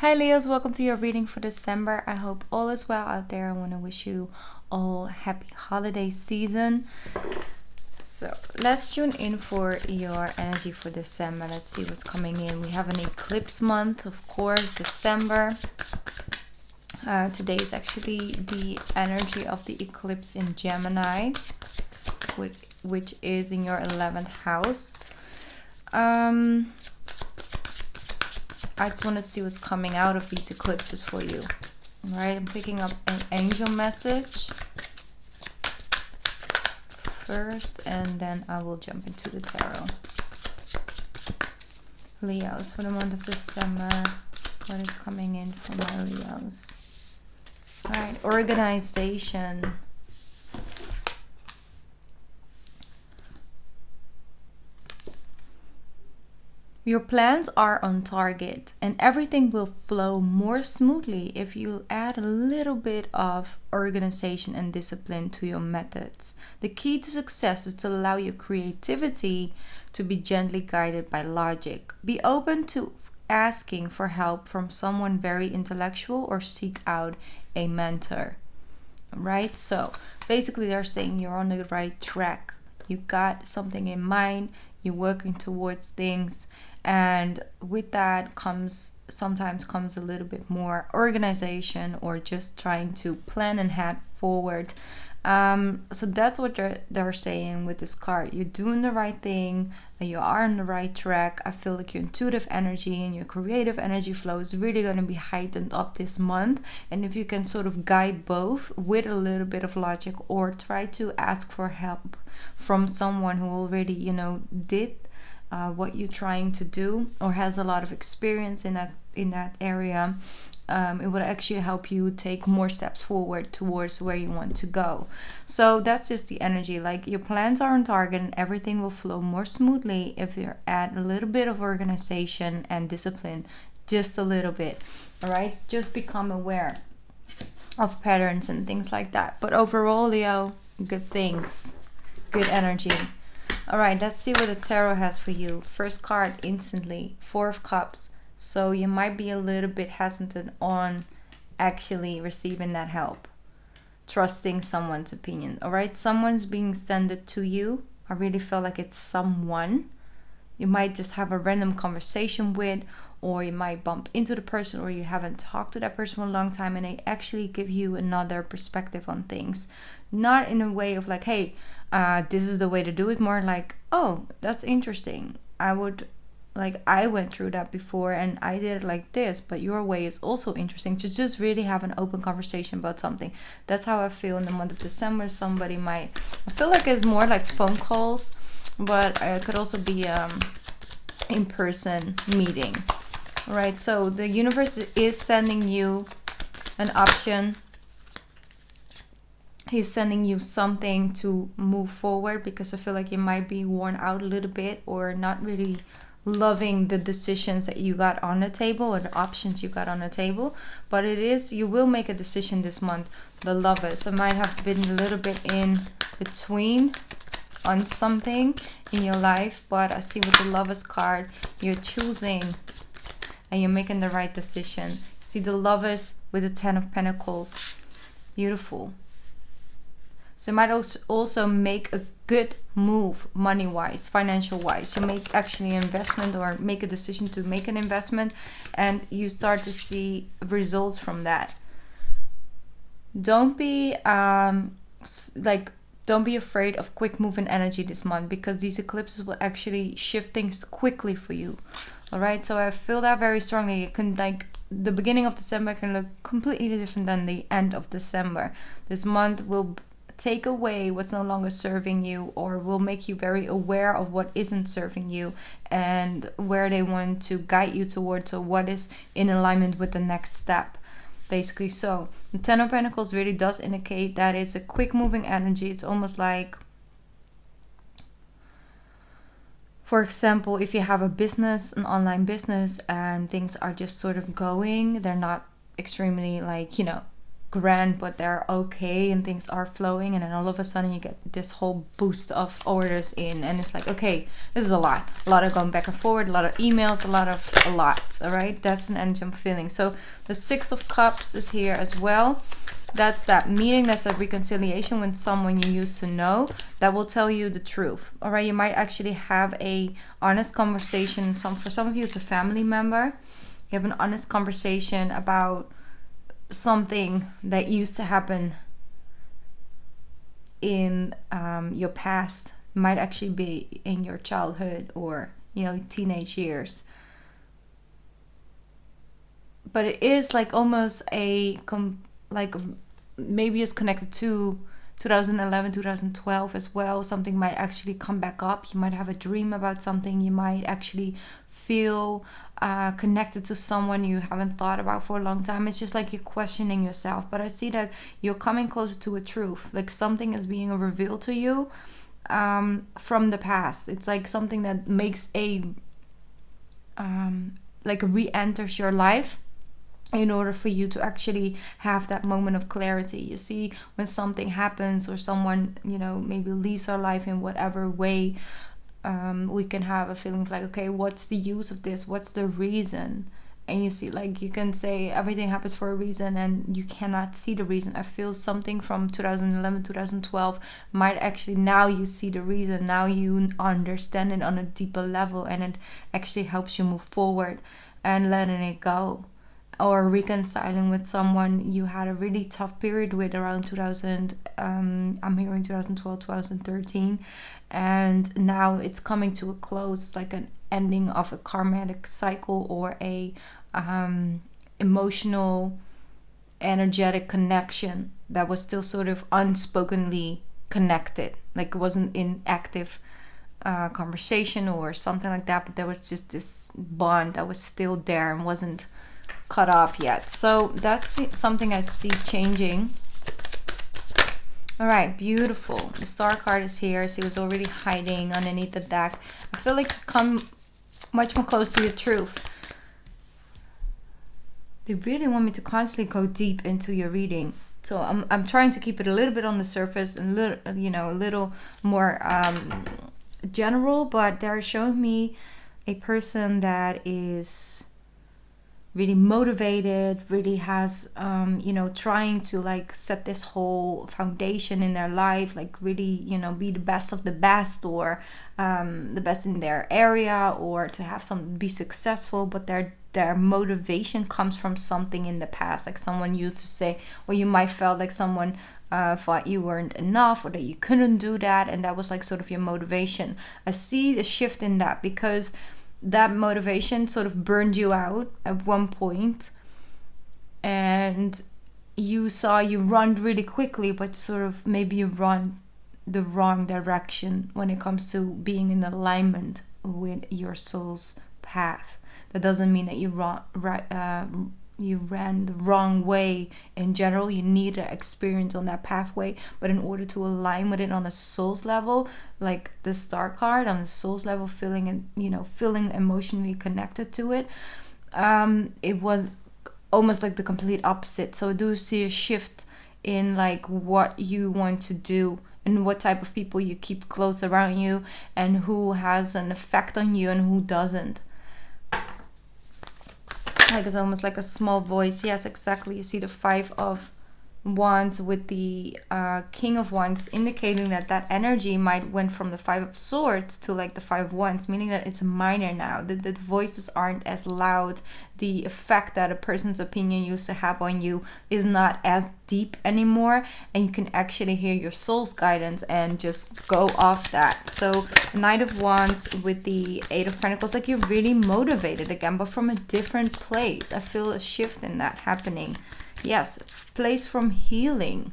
Hi Leos, welcome to your reading for December. I hope all is well out there. I want to wish you all happy holiday season. So let's tune in for your energy for December. Let's see what's coming in. We have an eclipse month, of course, December. Today is actually the energy of the eclipse in Gemini, which is in your 11th house. I just want to see what's coming out of these eclipses for you. All right, I'm picking up an angel message first, and then I will jump into the tarot. Leos, for the month of December, what is coming in for my Leos? All right, organization. Your plans are on target and everything will flow more smoothly if you add a little bit of organization and discipline to your methods. The key to success is to allow your creativity to be gently guided by logic. Be open to asking for help from someone very intellectual or seek out a mentor. Right? So basically they're saying you're on the right track. You got something in mind, you're working towards things. And with that sometimes comes a little bit more organization or just trying to plan and head forward. So that's what they're saying with this card. You're doing the right thing. You are on the right track. I feel like your intuitive energy and your creative energy flow is really going to be heightened up this month. And if you can sort of guide both with a little bit of logic or try to ask for help from someone who already, did what you're trying to do or has a lot of experience in that area, it would actually help you take more steps forward towards where you want to go. So that's just the energy. Like your plans are on target and everything will flow more smoothly if you add a little bit of organization and discipline, just a little bit. All right, just become aware of patterns and things like that. But overall, Leo, good things, good energy. All right, let's see what the tarot has for you. First card instantly, Four of Cups. So you might be a little bit hesitant on actually receiving that help, trusting someone's opinion. All right, someone's being sent to you. I really feel like it's someone you might just have a random conversation with, or you might bump into the person, or you haven't talked to that person for a long time and they actually give you another perspective on things. Not in a way of like, hey, this is the way to do it. More like, oh, that's interesting. I went through that before and I did it like this, but your way is also interesting. Just really have an open conversation about something. That's how I feel in the month of December. I feel like it's more like phone calls, but it could also be in-person meeting. All right, so the universe is sending you an option. He's sending you something to move forward, because I feel like you might be worn out a little bit or not really loving the decisions that you got on the table or the options you got on the table. But you will make a decision this month. The Lovers, it might have been a little bit in between on something in your life, but I see with the Lovers card, you're choosing and you're making the right decision. See the Lovers with the Ten of Pentacles. Beautiful. So you might also make a good move money-wise, financial-wise. You make actually an investment or make a decision to make an investment and you start to see results from that. Don't be don't be afraid of quick moving energy this month, because these eclipses will actually shift things quickly for you. All right, so I feel that very strongly. It can, like, the beginning of December can look completely different than the end of December. This month will take away what's no longer serving you, or will make you very aware of what isn't serving you and where they want to guide you towards, or what is in alignment with the next step, basically. So the Ten of Pentacles really does indicate that it's a quick moving energy. It's almost like, for example, if you have a business, an online business, and things are just sort of going, they're not extremely grand, but they're okay and things are flowing, and then all of a sudden you get this whole boost of orders in, and it's like, okay, this is a lot of going back and forward, a lot of emails, a lot. All right, that's an energy I'm feeling. So the Six of Cups is here as well. That's that meeting, that's a reconciliation with someone you used to know that will tell you the truth. All right, you might actually have a honest conversation. For some of you, it's a family member. You have an honest conversation about something that used to happen in your past. Might actually be in your childhood or, you know, teenage years. But it is like almost like maybe it's connected to 2011, 2012 as well. Something might actually come back up. You might have a dream about something. You might actually feel connected to someone you haven't thought about for a long time. It's just like you're questioning yourself. But I see that you're coming closer to a truth. Like something is being revealed to you from the past. It's like something that makes like re-enters your life in order for you to actually have that moment of clarity. You see, when something happens or someone, you know, maybe leaves our life in whatever way, we can have a feeling like, okay, what's the use of this? What's the reason? And you see, like, you can say everything happens for a reason and you cannot see the reason. I feel something from 2011, 2012 might actually, now you see the reason. Now you understand it on a deeper level, and it actually helps you move forward and letting it go. Or reconciling with someone you had a really tough period with around 2000, I'm hearing 2012, 2013, and now it's coming to a close. It's like an ending of a karmatic cycle or a emotional, energetic connection that was still sort of unspokenly connected. Like it wasn't in active conversation or something like that, but there was just this bond that was still there and wasn't cut off yet. So that's something I see changing. All right, beautiful. The Star card is here. So he was already hiding underneath the deck. I feel like you come much more close to your truth. They really want me to constantly go deep into your reading. So I'm trying to keep it a little bit on the surface and a little more general, but they're showing me a person that is really motivated, really has, trying to like set this whole foundation in their life, like really, be the best of the best, or the best in their area, or to have be successful. But their motivation comes from something in the past, like someone used to say, or you might felt like someone thought you weren't enough or that you couldn't do that, and that was like sort of your motivation. I see a shift in that because that motivation sort of burned you out at one point, and you saw you run really quickly, but sort of maybe you run the wrong direction when it comes to being in alignment with your soul's path. That doesn't mean that you ran the wrong way in general. You need an experience on that pathway, but in order to align with it on a soul's level, like the Star card, on a soul's level, feeling emotionally connected to it, it was almost like the complete opposite. So I do see a shift in like what you want to do and what type of people you keep close around you, and who has an effect on you and who doesn't. Like it's almost like a small voice. Yes, exactly. You see the Five of Wands with the King of Wands, indicating that energy might went from the Five of Swords to like the Five of Wands, meaning that it's minor now. The voices aren't as loud. The effect that a person's opinion used to have on you is not as deep anymore, and you can actually hear your soul's guidance and just go off that. So Knight of Wands with the Eight of Pentacles, like you're really motivated again, but from a different place. I feel a shift in that happening. Yes, place from healing.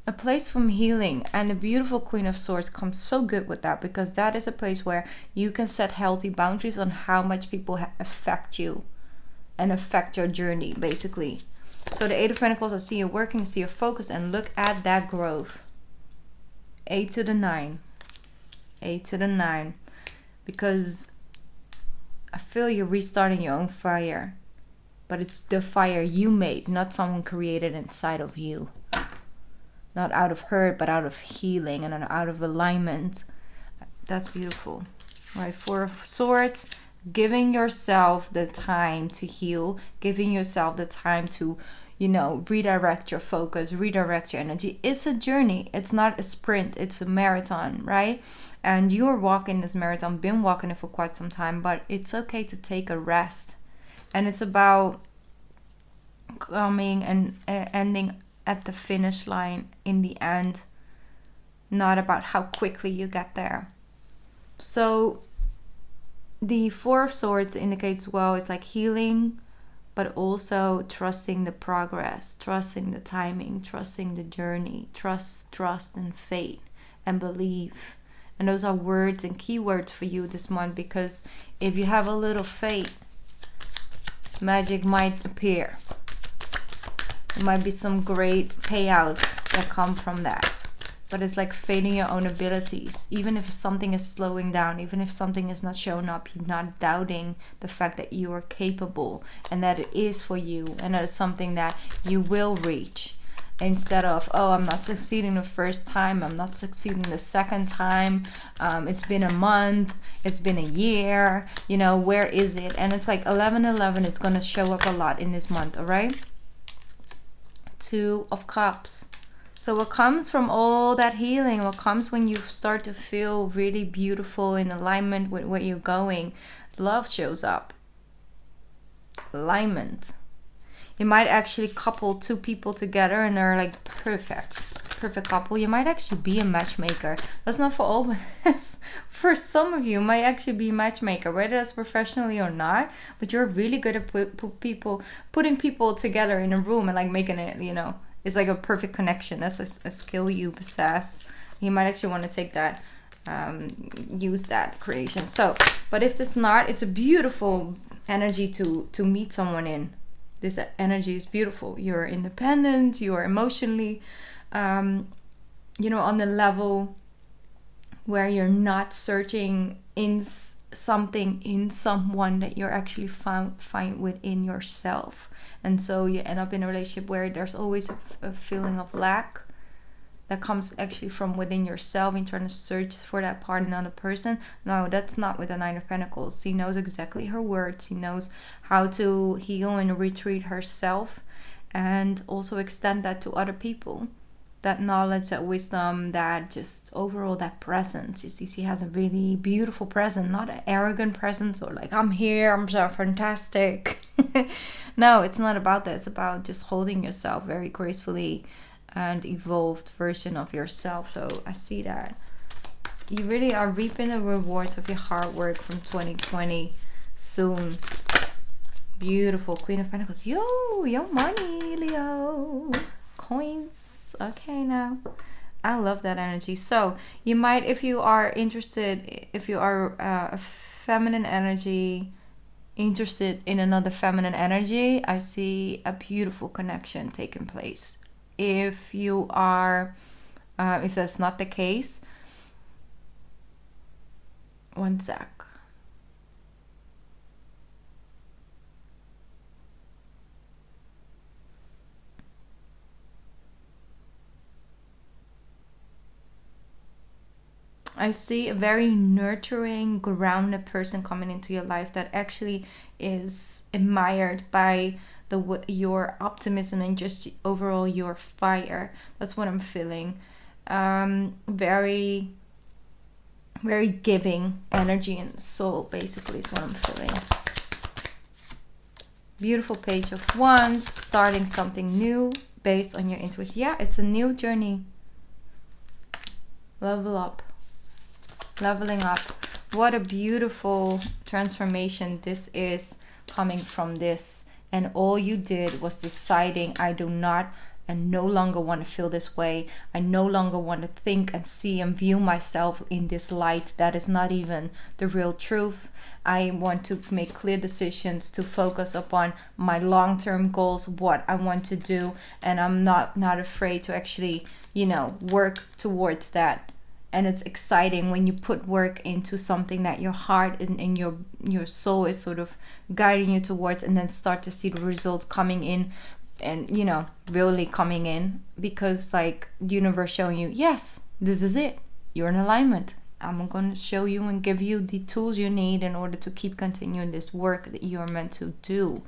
A place from healing. And the beautiful Queen of Swords comes so good with that, because that is a place where you can set healthy boundaries on how much people affect you and affect your journey, basically. So the Eight of Pentacles, I see you working, I see you focused, and look at that growth. 8 to the 9. 8 to the 9. Because I feel you're restarting your own fire. but it's the fire you made, not someone created inside of you. Not out of hurt, but out of healing and out of alignment. That's beautiful. Right, Four of Swords, giving yourself the time to heal, giving yourself the time to, you know, redirect your focus, redirect your energy. It's a journey. It's not a sprint. It's a marathon, right? And you're walking this marathon, been walking it for quite some time, but it's okay to take a rest. And it's about coming and ending at the finish line in the end, not about how quickly you get there. So the Four of Swords indicates, well, it's like healing, but also trusting the progress, trusting the timing, trusting the journey, trust and faith and believe. And those are words and keywords for you this month, because if you have a little faith, magic might appear. There might be some great payouts that come from that. But it's like faith in your own abilities. Even if something is slowing down, even if something is not showing up, you're not doubting the fact that you are capable and that it is for you and that it's something that you will reach. Instead of, oh, I'm not succeeding the first time, I'm not succeeding the second time, it's been a month, it's been a year, you know, where is it? And it's like 11/11 is going to show up a lot in this month, all right? Two of Cups. So what comes from all that healing, what comes when you start to feel really beautiful in alignment with where you're going, love shows up. Alignment. You might actually couple two people together and they're like perfect couple. You might actually be a matchmaker. That's not for all, but for some of you, might actually be a matchmaker, whether that's professionally or not. But you're really good at putting people together in a room and like making it, you know, it's like a perfect connection. That's a skill you possess. You might actually want to take that, use that creation. So, but if it's not, it's a beautiful energy to meet someone in. This energy is beautiful. You're independent. You are emotionally, you know, on the level where you're not searching in something in someone, that you're actually find within yourself. And so you end up in a relationship where there's always a feeling of lack that comes actually from within yourself, and trying to search for that part in another person. No, that's not with the Nine of Pentacles. She knows exactly her words. She knows how to heal and retreat herself, and also extend that to other people. That knowledge, that wisdom, that just overall that presence. You see, she has a really beautiful presence, not an arrogant presence or like, I'm here, I'm so fantastic. No, it's not about that. It's about just holding yourself very gracefully and evolved version of yourself. So I see that you really are reaping the rewards of your hard work from 2020 soon. Beautiful. Queen of Pentacles. Yo money, Leo. Coins. Okay, now I love that energy. So you might, if you are interested, if you are a feminine energy, interested in another feminine energy, I see a beautiful connection taking place. If you are, if that's not the case, one sec. I see a very nurturing, grounded person coming into your life that actually is admired by your optimism and just overall your fire. That's what I'm feeling. Very, very giving energy and soul, basically, is what I'm feeling. Beautiful Page of Wands, starting something new based on your intuition. Yeah, it's a new journey. Level up. Leveling up. What a beautiful transformation this is coming from this. And all you did was deciding, I do not and no longer want to feel this way. I no longer want to think and see and view myself in this light that is not even the real truth. I want to make clear decisions to focus upon my long-term goals, what I want to do, and I'm not afraid to actually, you know, work towards that And it's exciting when you put work into something that your heart and your soul is sort of guiding you towards, and then start to see the results coming in, and you know, really coming in, because like the universe showing you, yes, this is it, you're in alignment. I'm going to show you and give you the tools you need in order to keep continuing this work that you're meant to do.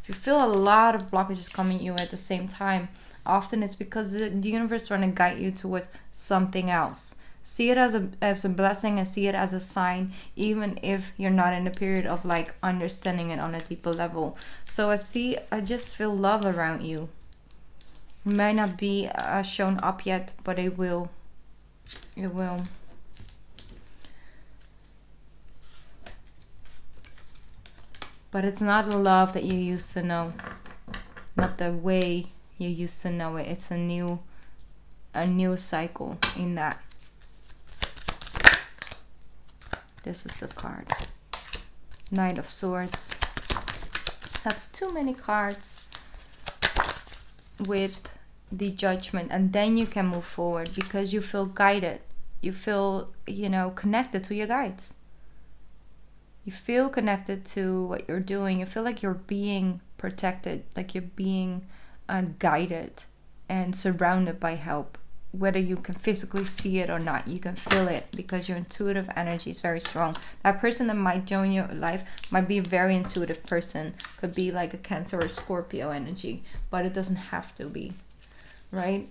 If you feel a lot of blockages coming at you at the same time, often it's because the universe is trying to guide you towards something else. See it as a blessing, and see it as a sign, even if you're not in a period of like understanding it on a deeper level. So I just feel love around you. It might not be shown up yet, but it will. It will. But it's not the love that you used to know, not the way you used to know it. It's a new cycle in that. This is the card. Knight of Swords. That's too many cards with the Judgment, and then you can move forward because you feel guided. You feel, you know, connected to your guides. You feel connected to what you're doing. You feel like you're being protected, like you're being guided and surrounded by help. Whether you can physically see it or not, you can feel it because your intuitive energy is very strong. That person that might join your life might be a very intuitive person. Could be like a Cancer or Scorpio energy, but it doesn't have to be, right?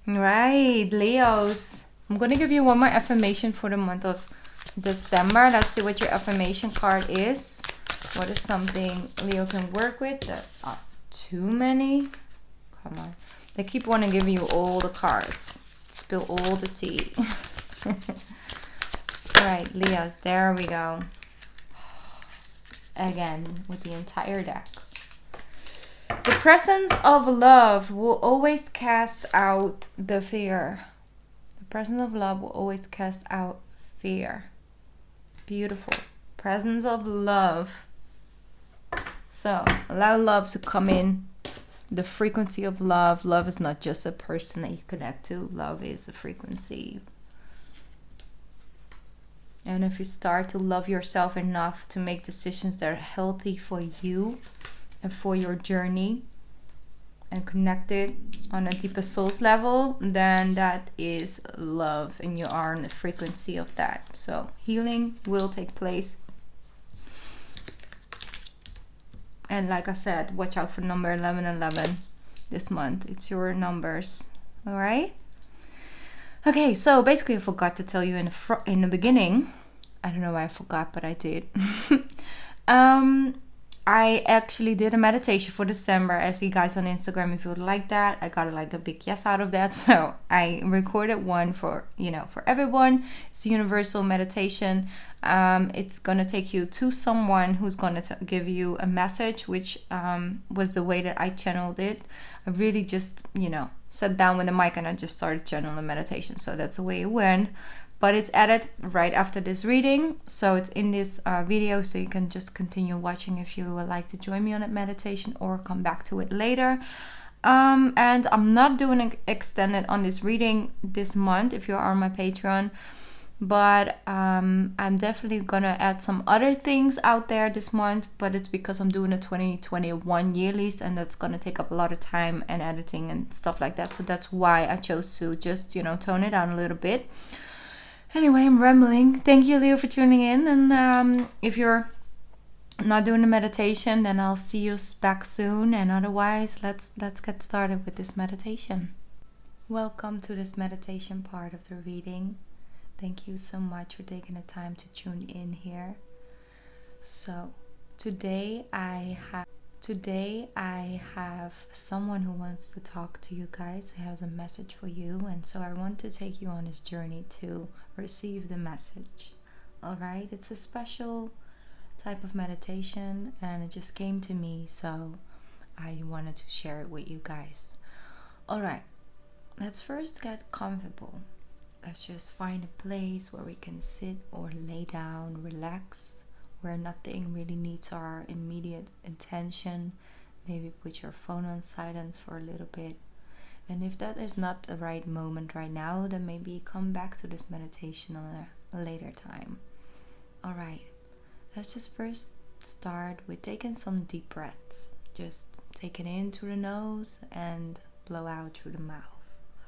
Right, Leos. I'm going to give you one more affirmation for the month of December. Let's see what your affirmation card is. What is something Leo can work with? That not too many. Come on. They keep wanting to give you all the cards. Spill all the tea. Alright, Leos, there we go. Again, with the entire deck. The presence of love will always cast out the fear. The presence of love will always cast out fear. Beautiful. Presence of love. So, allow love to come in. The frequency of love. Love is not just a person that you connect to. Love is a frequency. And if you start to love yourself enough to make decisions that are healthy for you and for your journey and connected on a deeper soul's level, then that is love, and you are on the frequency of that. So healing will take place. And like I said, watch out for number 1111 this month. It's your numbers. All right. Okay, so basically I forgot to tell you in the beginning. I don't know why I forgot, but I did. I actually did a meditation for December. I see you guys on Instagram if you would like that. I got like a big yes out of that. So I recorded one for, you know, for everyone. It's a universal meditation. It's going to take you to someone who's going to give you a message, which was the way that I channeled it. I really just, you know, sat down with the mic and I just started channeling meditation. So that's the way it went. But it's added right after this reading. So it's in this video, so you can just continue watching if you would like to join me on that meditation or come back to it later. And I'm not doing an extended on this reading this month if you are on my Patreon. But I'm definitely gonna add some other things out there this month, but it's because I'm doing a 2021 year list, and that's gonna take up a lot of time and editing and stuff like that. So that's why I chose to just, you know, tone it down a little bit. Anyway, I'm rambling. Thank you, Leo, for tuning in. And if you're not doing the meditation, then I'll see you back soon. And otherwise, let's get started with this meditation. Welcome to this meditation part of the reading. Thank you so much for taking the time to tune in here. So today I have someone who wants to talk to you guys, who has a message for you, and so I want to take you on this journey to receive the message. All right, it's a special type of meditation and it just came to me, so I wanted to share it with you guys. All right, let's first get comfortable. Let's just find a place where we can sit or lay down, relax, where nothing really needs our immediate attention. Maybe put your phone on silence for a little bit. And if that is not the right moment right now, then maybe come back to this meditation on a later time. Alright, let's just first start with taking some deep breaths. Just take it in through the nose and blow out through the mouth.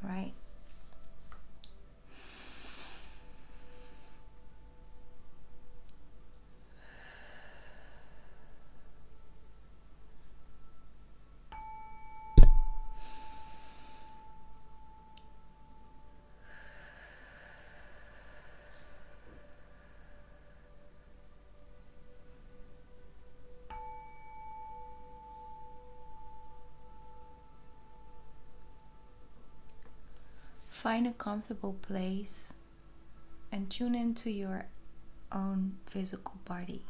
Alright? Find a comfortable place and tune into your own physical body.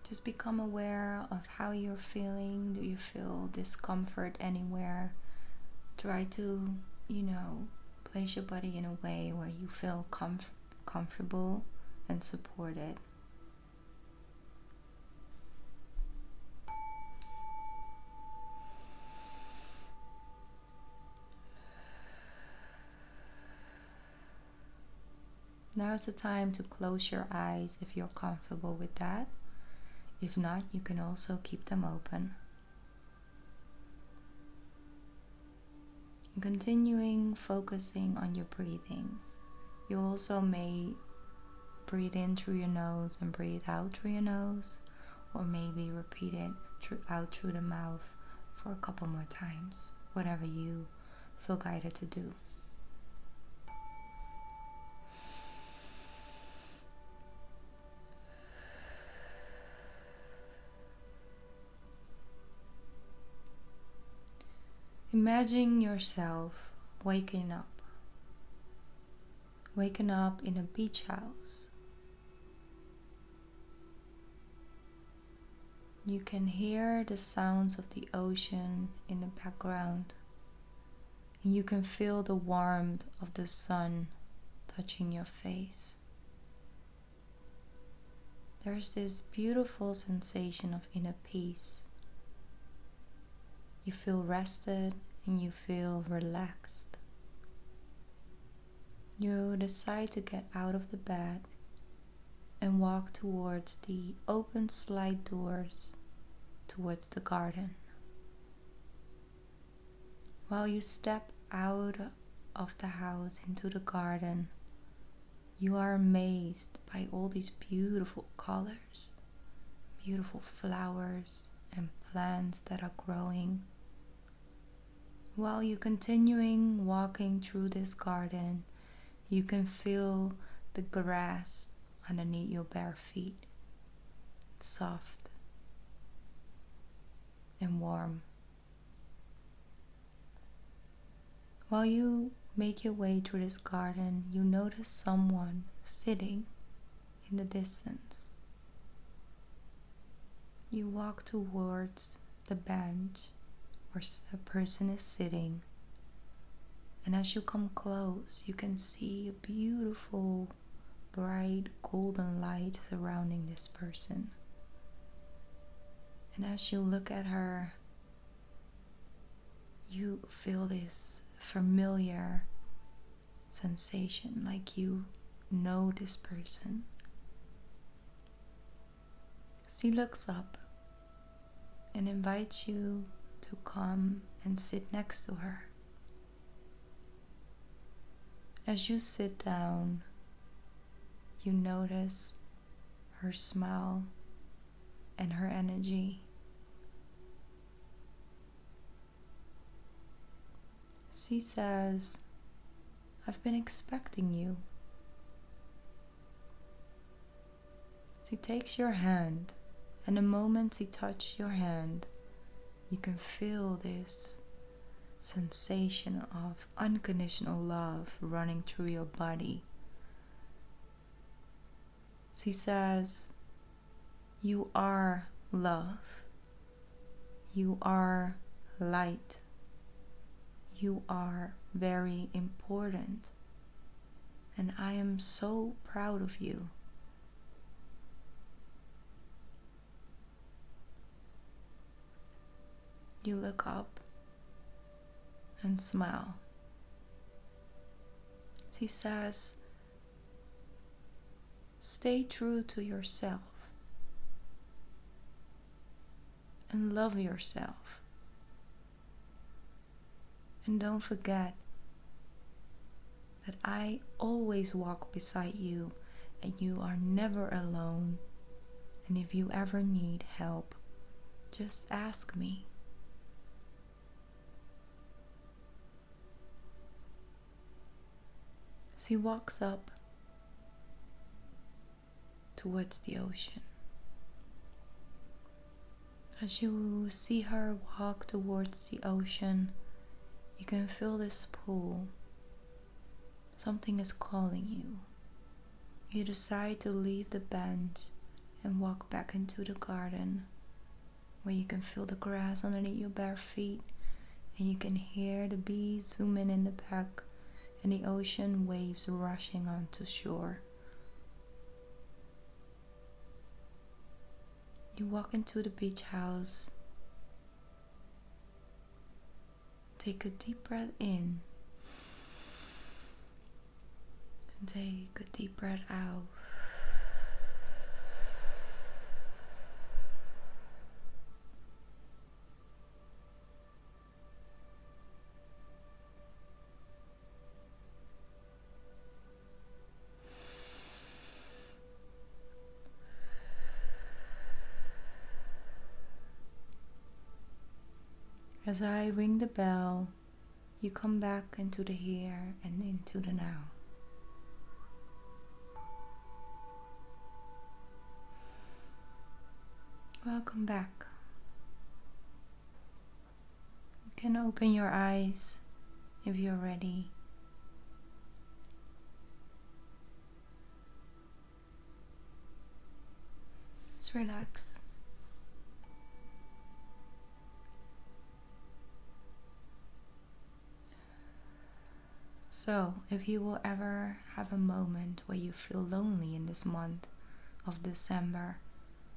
Just become aware of how you're feeling. Do you feel discomfort anywhere? Try to, place your body in a way where you feel comfortable and supported. Now is the time to close your eyes if you're comfortable with that. If not, you can also keep them open. And continuing focusing on your breathing. You also may breathe in through your nose and breathe out through your nose, or maybe repeat it out through the mouth for a couple more times, whatever you feel guided to do. Imagine yourself waking up in a beach house. You can hear the sounds of the ocean in the background, and you can feel the warmth of the sun touching your face. There's this beautiful sensation of inner peace. You feel rested and you feel relaxed. You decide to get out of the bed and walk towards the open slide doors towards the garden. While you step out of the house into the garden, you are amazed by all these beautiful colors, beautiful flowers and plants that are growing. While you're continuing walking through this garden, you can feel the grass underneath your bare feet. It's soft and warm. While you make your way through this garden, you notice someone sitting in the distance. You walk towards the bench where a person is sitting, and as you come close, you can see a beautiful, bright golden light surrounding this person. And as you look at her, you feel this familiar sensation, like you know this person. She looks up and invites you to come and sit next to her. As you sit down, you notice her smile and her energy. She says, "I've been expecting you." She takes your hand, and the moment she touches your hand, you can feel this sensation of unconditional love running through your body. She says, "You are love. You are light. You are very important. And I am so proud of you." you look up and smile. She says, stay true to yourself and love yourself. And don't forget that I always walk beside you and you are never alone. And if you ever need help, just ask me. She walks up towards the ocean. As you see her walk towards the ocean, you can feel this pull. Something is calling you. You decide to leave the bench and walk back into the garden, where you can feel the grass underneath your bare feet, and you can hear the bees zooming in the back and the ocean waves rushing onto shore. You walk into the beach house. Take a deep breath in and take a deep breath out. As I ring the bell, you come back into the here and into the now. Welcome back. You can open your eyes if you're ready. Just relax. So, if you will ever have a moment where you feel lonely in this month of December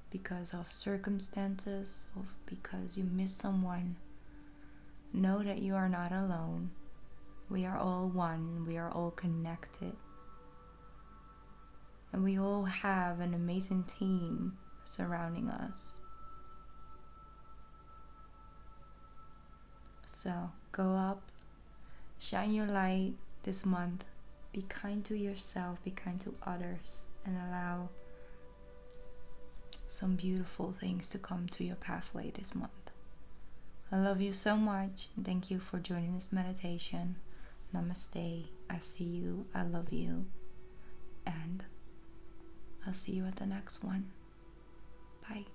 because of circumstances or because you miss someone, know that you are not alone. We are all one, we are all connected. And we all have an amazing team surrounding us. So, go up, shine your light this month. Be kind to yourself, be kind to others, and allow some beautiful things to come to your pathway this month. I love you so much, and thank you for joining this meditation. Namaste. I see you, I love you, and I'll see you at the next one. Bye.